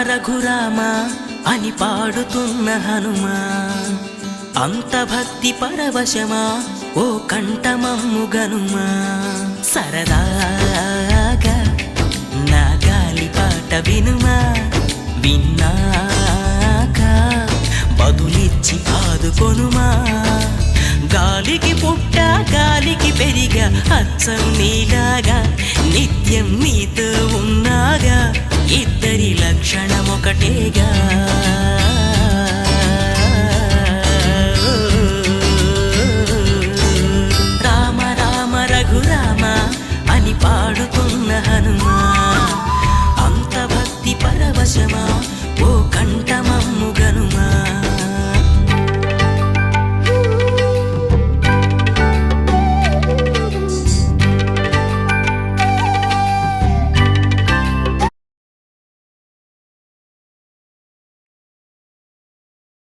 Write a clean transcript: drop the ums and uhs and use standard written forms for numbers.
రఘురామ అని పాడుతున్న హనుమా, అంత భక్తి పరవశమా ఓ కంఠమమ్ము గనుమా. సరదాగా నా గాలి పాట వినుమా, విన్నాక బదులిచ్చి ఆదుకొనుమా. గాలికి పుట్ట గాలికి పెరిగా అచ్చం నీలాగా, నిత్యం నీతో ఉన్నాగా, ఇద్దరి లక్షణమొకటేగా.